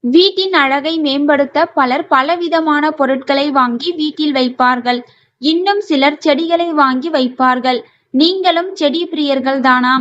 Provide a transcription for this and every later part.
வீட்டின் அழகை மேம்படுத்த பலர் பலவிதமான பொருட்களை வாங்கி வீட்டில் வைப்பார்கள். இன்னும் சிலர் செடிகளை வாங்கி வைப்பார்கள். நீங்களும் செடி பிரியர்கள் தானா?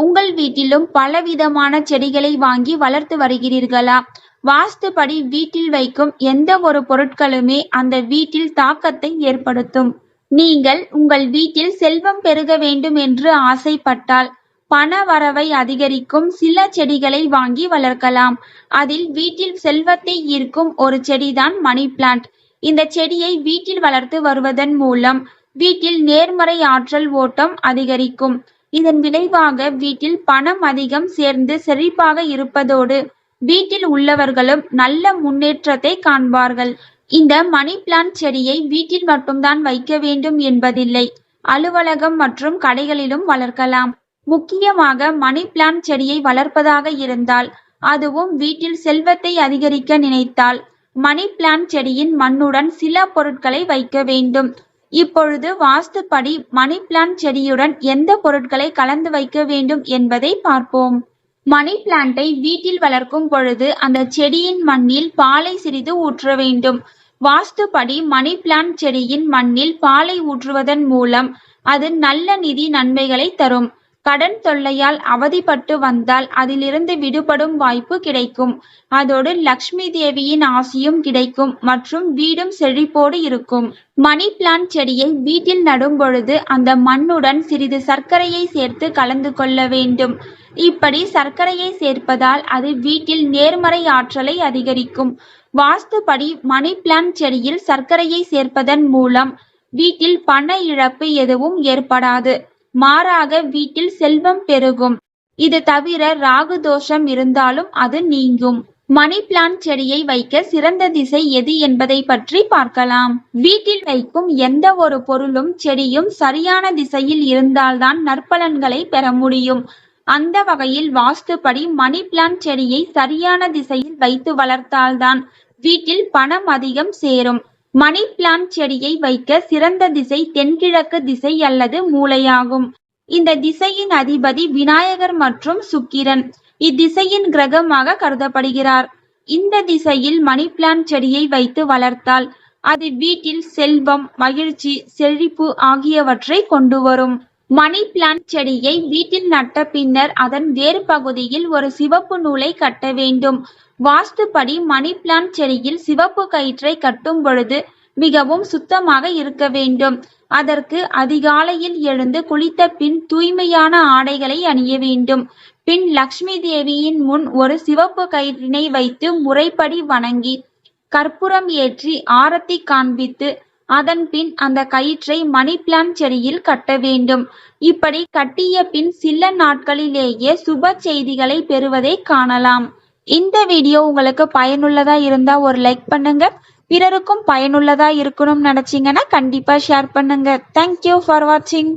உங்கள் வீட்டிலும் பலவிதமான செடிகளை வாங்கி வளர்த்து வருகிறீர்களா? வாஸ்துபடி வீட்டில் வைக்கும் எந்த ஒரு பொருட்களுமே அந்த வீட்டில் தாக்கத்தை ஏற்படுத்தும். நீங்கள் உங்கள் வீட்டில் செல்வம் பெருக வேண்டும் என்று ஆசைப்பட்டால் பண வரவை அதிகரிக்கும் சில செடிகளை வாங்கி வளர்க்கலாம். அதில் வீட்டில் செல்வத்தை ஈர்க்கும் ஒரு செடிதான் மணி பிளான்ட். இந்த செடியை வீட்டில் வளர்த்து வருவதன் மூலம் வீட்டில் நேர்மறை ஆற்றல் ஓட்டம் அதிகரிக்கும். இதன் விளைவாக வீட்டில் பணம் அதிகம் சேர்ந்து செழிப்பாக இருப்பதோடு வீட்டில் உள்ளவர்களும் நல்ல முன்னேற்றத்தை காண்பார்கள். இந்த மணி பிளான்ட் செடியை வீட்டில் மட்டும்தான் வைக்க வேண்டும் என்பதில்லை. அலுவலகம் மற்றும் கடைகளிலும் வளர்க்கலாம். முக்கியமாக மணி பிளான்ட் செடியை வளர்ப்பதாக இருந்தால், அதுவும் வீட்டில் செல்வத்தை அதிகரிக்க நினைத்தால், மணி பிளான்ட் செடியின் மண்ணுடன் சில பொருட்களை வைக்க வேண்டும். இப்பொழுது வாஸ்துப்படி மணி பிளான்ட் செடியுடன் எந்த பொருட்களை கலந்து வைக்க வேண்டும் என்பதை பார்ப்போம். மணி பிளான்ட்டை வீட்டில் வளர்க்கும் பொழுது அந்த செடியின் மண்ணில் பாலை சிறிது ஊற்ற வேண்டும். வாஸ்துப்படி மணி பிளான்ட் செடியின் மண்ணில் பாலை ஊற்றுவதன் மூலம் அது நல்ல நிதி நன்மைகளை தரும். கடன் தொல்லையால் அவதிப்பட்டு வந்தால் அதிலிருந்து விடுபடும் வாய்ப்பு கிடைக்கும். அதோடு லக்ஷ்மி தேவியின் ஆசியும் கிடைக்கும் மற்றும் வீடும் செழிப்போடு இருக்கும். மணி பிளான்ட் செடியை வீட்டில் நடும் பொழுது அந்த மண்ணுடன் சிறிது சர்க்கரையை சேர்த்து கலந்து கொள்ள வேண்டும். இப்படி சர்க்கரையை சேர்ப்பதால் அது வீட்டில் நேர்மறை ஆற்றலை அதிகரிக்கும். வாஸ்துப்படி மணி பிளான்ட் செடியில் சர்க்கரையை சேர்ப்பதன் மூலம் வீட்டில் பண இழப்பு எதுவும் ஏற்படாது. மாறாக வீட்டில் செல்வம் பெருகும். இது தவிர ராகு தோஷம் இருந்தாலும் அது நீங்கும். மணி பிளான்ட் செடியை வைக்க சிறந்த திசை எது என்பதை பற்றி பார்க்கலாம். வீட்டில் வைக்கும் எந்த ஒரு பொருளும் செடியும் சரியான திசையில் இருந்தால்தான் நற்பலன்களை பெற முடியும். அந்த வகையில் வாஸ்துப்படி மணி பிளான்ட் செடியை சரியான திசையில் வைத்து வளர்த்தால்தான் வீட்டில் பணம் அதிகம் சேரும். மணி பிளான்ட் செடியை வைக்க சிறந்த திசை தென்கிழக்கு திசை அல்லது மூலையாகும். இந்த திசையின் அதிபதி விநாயகர் மற்றும் சுக்கிரன் இத்திசையின் கிரகமாக கருதப்படுகிறார். இந்த திசையில் மணி பிளான்ட் செடியை வைத்து வளர்த்தால் அது வீட்டில் செல்வம், மகிழ்ச்சி, செழிப்பு ஆகியவற்றை கொண்டு வரும். மணி பிளான்ட் செடியை வீட்டில் நட்ட பின்னர் அதன் வேர் பகுதியில் ஒரு சிவப்பு நூலை கட்ட வேண்டும். வாஸ்துப்படி மணி பிளான்ட் செடியில் சிவப்பு கயிற்றை கட்டும் பொழுது மிகவும் சுத்தமாக இருக்க வேண்டும். அதற்கு அதிகாலையில் எழுந்து குளித்த பின் தூய்மையான ஆடைகளை அணிய வேண்டும். பின் லக்ஷ்மி தேவியின் முன் ஒரு சிவப்பு கயிற்றினை வைத்து முறைப்படி வணங்கி கற்பூரம் ஏற்றி ஆரத்தி காண்பித்து அதன் பின் அந்த கயிற்றை மணி பிளான்ட் செடியில் கட்ட வேண்டும். இப்படி கட்டிய பின் சில நாட்களிலேயே சுப செய்திகளை பெறுவதை காணலாம். இந்த வீடியோ உங்களுக்கு பயனுள்ளதா இருந்தா ஒரு லைக் பண்ணுங்க. பிறருக்கும் பயனுள்ளதா இருக்கணும்னு நினைச்சீங்கன்னா கண்டிப்பா ஷேர் பண்ணுங்க. தேங்க்யூ ஃபார் வாட்சிங்.